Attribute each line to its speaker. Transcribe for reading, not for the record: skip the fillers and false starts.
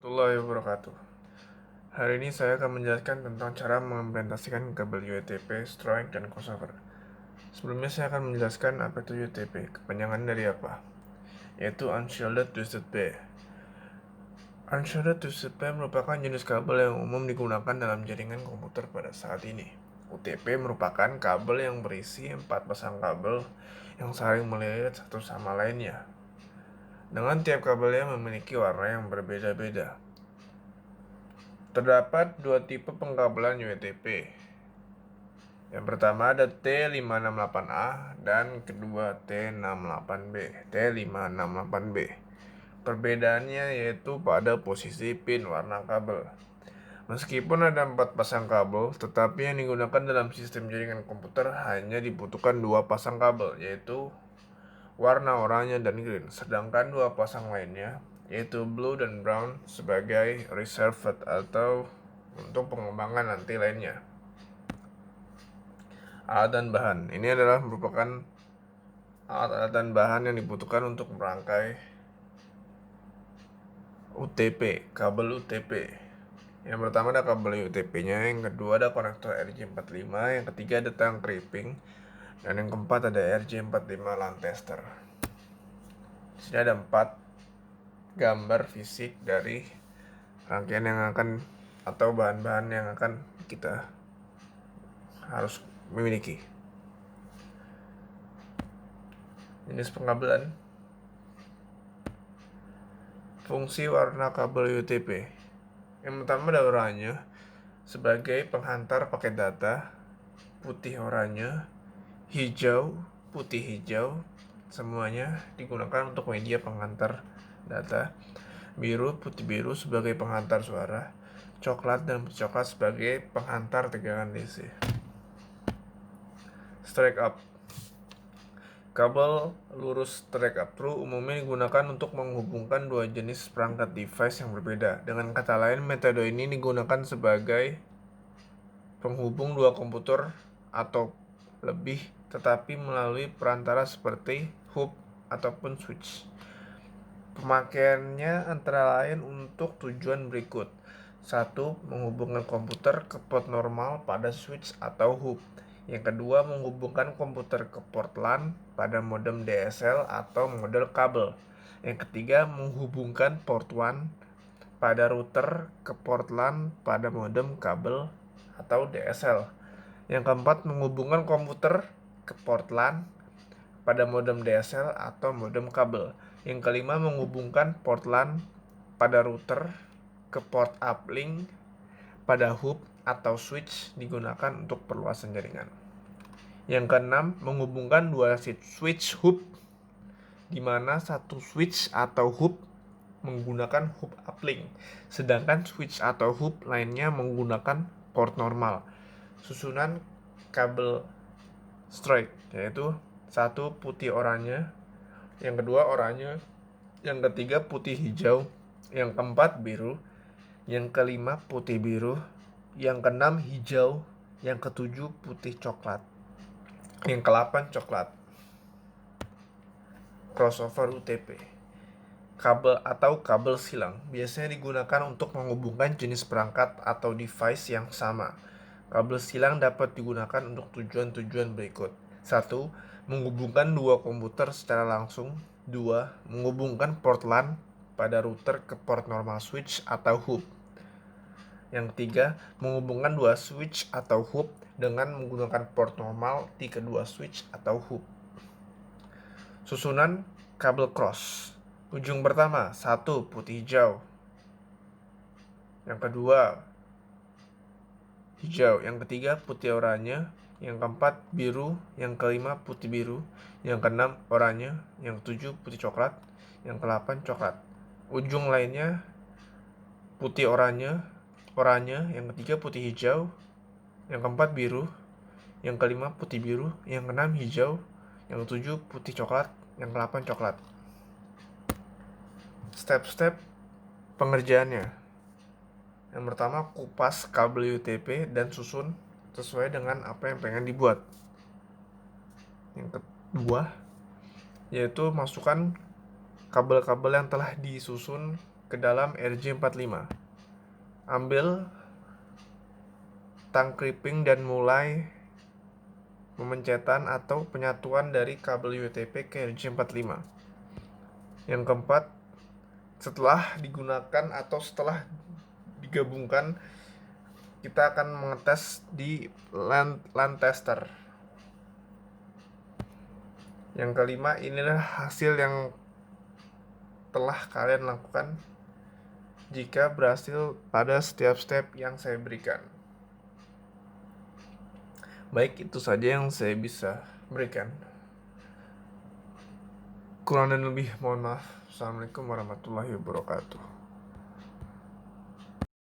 Speaker 1: Warahmatullahi wabarakatuh. Hari ini saya akan menjelaskan tentang cara mengimplementasikan kabel UTP, Strike, dan crossover. Sebelumnya saya akan menjelaskan apa itu UTP, kepanjangan dari apa, yaitu Unshielded Twisted Pair. Unshielded Twisted Pair merupakan jenis kabel yang umum digunakan dalam jaringan komputer pada saat ini. UTP merupakan kabel yang berisi 4 pasang kabel yang saling melilit satu sama lainnya, dengan tiap kabelnya memiliki warna yang berbeda-beda. Terdapat dua tipe pengkabelan UTP. Yang pertama ada T568A dan kedua T68B. T568B. Perbedaannya yaitu pada posisi pin warna kabel. Meskipun ada 4 pasang kabel, tetapi yang digunakan dalam sistem jaringan komputer hanya dibutuhkan 2 pasang kabel, yaitu warna oranye dan green, sedangkan 2 pasang lainnya, yaitu blue dan brown, sebagai reserved atau untuk pengembangan nanti lainnya. Alat dan bahan. Ini adalah merupakan alat-alat dan bahan yang dibutuhkan untuk merangkai UTP, kabel UTP. Yang pertama ada kabel UTP-nya, yang kedua ada konektor RJ45, yang ketiga ada tang crimping, dan yang keempat ada RJ45 LAN tester. Di sini ada 4 gambar fisik dari rangkaian yang akan atau bahan-bahan yang akan kita harus memiliki. Jenis pengabelan. Fungsi warna kabel UTP. Yang pertama ada oranye sebagai penghantar paket data, putih oranye, hijau, putih hijau, semuanya digunakan untuk media penghantar data. Biru, putih biru sebagai penghantar suara, coklat dan putih coklat sebagai penghantar tegangan DC. Strike up. Kabel lurus strike up through umumnya digunakan untuk menghubungkan dua jenis perangkat device yang berbeda. Dengan kata lain, metode ini digunakan sebagai penghubung dua komputer atau lebih, tetapi melalui perantara seperti hub ataupun switch. Pemakaiannya antara lain untuk tujuan berikut. 1. Menghubungkan komputer ke port normal pada switch atau hub. Yang kedua, menghubungkan komputer ke port LAN pada modem DSL atau model kabel. Yang ketiga, menghubungkan port WAN pada router ke port LAN pada modem kabel atau DSL. Yang keempat, menghubungkan komputer ke port LAN pada modem DSL atau modem kabel. Yang kelima, menghubungkan port LAN pada router ke port uplink pada hub atau switch digunakan untuk perluasan jaringan. Yang keenam, menghubungkan dua switch hub, di mana satu switch atau hub menggunakan hub uplink, sedangkan switch atau hub lainnya menggunakan port normal. Susunan kabel strike yaitu 1. Putih oranye, yang kedua oranye, yang ketiga putih hijau, yang keempat biru, yang kelima putih biru, yang keenam hijau, yang ketujuh putih coklat, yang ke-8 coklat. Crossover UTP. Kabel atau kabel silang biasanya digunakan untuk menghubungkan jenis perangkat atau device yang sama. Kabel silang dapat digunakan untuk tujuan-tujuan berikut. 1. Menghubungkan dua komputer secara langsung. 2. Menghubungkan port LAN pada router ke port normal switch atau hub. Yang ketiga, menghubungkan dua switch atau hub dengan menggunakan port normal di kedua switch atau hub. Susunan kabel cross. Ujung pertama, 1. Putih hijau. Yang kedua, hijau. Yang ketiga, putih oranye. Yang keempat, biru. Yang kelima, putih biru. Yang keenam, oranye. Yang ketujuh, putih coklat. Yang ke-8, coklat. Ujung lainnya, putih oranye. Yang ketiga, putih hijau. Yang keempat, biru. Yang kelima, putih biru. Yang keenam, hijau. Yang ketujuh, putih coklat. Yang ke-8, coklat. Step-step pengerjaannya. Yang pertama, kupas kabel UTP dan susun sesuai dengan apa yang pengen dibuat. Yang kedua, yaitu masukkan kabel-kabel yang telah disusun ke dalam RJ45. Ambil tang clipping dan mulai pemencetan atau penyatuan dari kabel UTP ke RJ45. Yang keempat, setelah digunakan atau setelah digabungkan, kita akan mengetes di LAN tester. Yang kelima, inilah hasil yang telah kalian lakukan jika berhasil pada setiap step yang saya berikan. Baik, itu saja yang saya bisa berikan. Kurang dan lebih mohon maaf. Assalamualaikum warahmatullahi wabarakatuh.